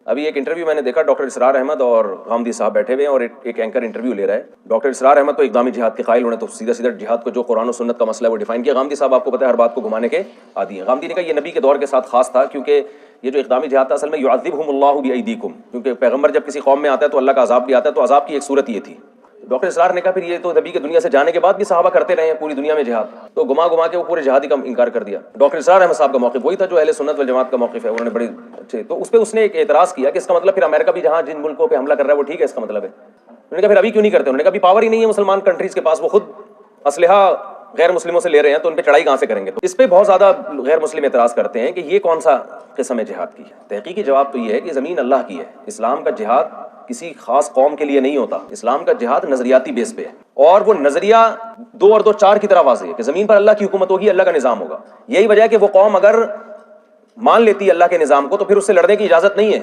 अभी एक इंटरव्यू मैंने देखा, डॉक्टर इसरार अहमद और गामदी साहब बैठे हुए हैं और एक एंकर इंटरव्यू ले रहा है। डॉक्टर इसरार अहमद तो इक़दामी जिहाद के कायल, उन्होंने तो सीधा सीधा जिहाद को जो कुरान और सुन्नत का मसला है वो डिफाइन किया। गामदी साहब आपको पता है हर बात को घुमाने के आदी हैं। गामदी ने कहा ये नबी के दौर के साथ खास था, क्योंकि ये जो इक़दामी जिहाद था असल में युअज़्ज़िबहुमुल्लाहु बिअयदीकुम, क्योंकि पैगम्बर जब किसी कौम में आता है तो अल्लाह का अज़ाब भी आता है, तो अज़ाब की एक सूरत ये थी। डॉक्टर इसरार ने कहा फिर ये तो नबी के दुनिया से जाने के बाद भी सहाबा करते रहे हैं पूरी दुनिया में जिहाद, तो घुमा घुमा के वो पूरे जिहादी का इनकार कर दिया। डॉक्टर इसरार अहमद साहब का मौक़िफ़ वही था जो अहले सुन्नत वल जमात का मौक़िफ़ है, उन्होंने बड़े अच्छे, तो उस पर उसने एक एतराज़ किया कि इसका मतलब फिर अमेरिका भी जहाँ जिन मुल्कों पर हमला कर रहा है वो ठीक है, इसका मतलब है। उन्होंने कहा फिर अभी क्यों नहीं करते? उन्होंने कहा अभी पावर ही नहीं है मुसलमान कंट्रीज़ के पास, वो खुद असलहा गैर मुस्लिमों से ले रहे हैं, तो उन पर चढ़ाई कहाँ से करेंगे? तो इस पर बहुत ज़्यादा गैर मुस्लिम एतराज़ करते हैं कि ये कौन सा किस्म है जिहाद की है। तहकीकी जवाब तो ये है कि ज़मीन अल्लाह की है। इस्लाम का जिहाद किसी खास कौम के लिए नहीं होता। इस्लाम का जिहाद नजरियाती बेस पे है, और वो नजरिया 2 और 2 4 की तरह वाज़ेह है कि जमीन पर अल्लाह की हुकूमत होगी, अल्लाह का निज़ाम होगा। यही वजह है कि वो कौम अगर मान लेती है अल्लाह के निज़ाम को तो फिर उससे लड़ने की इजाज़त नहीं है।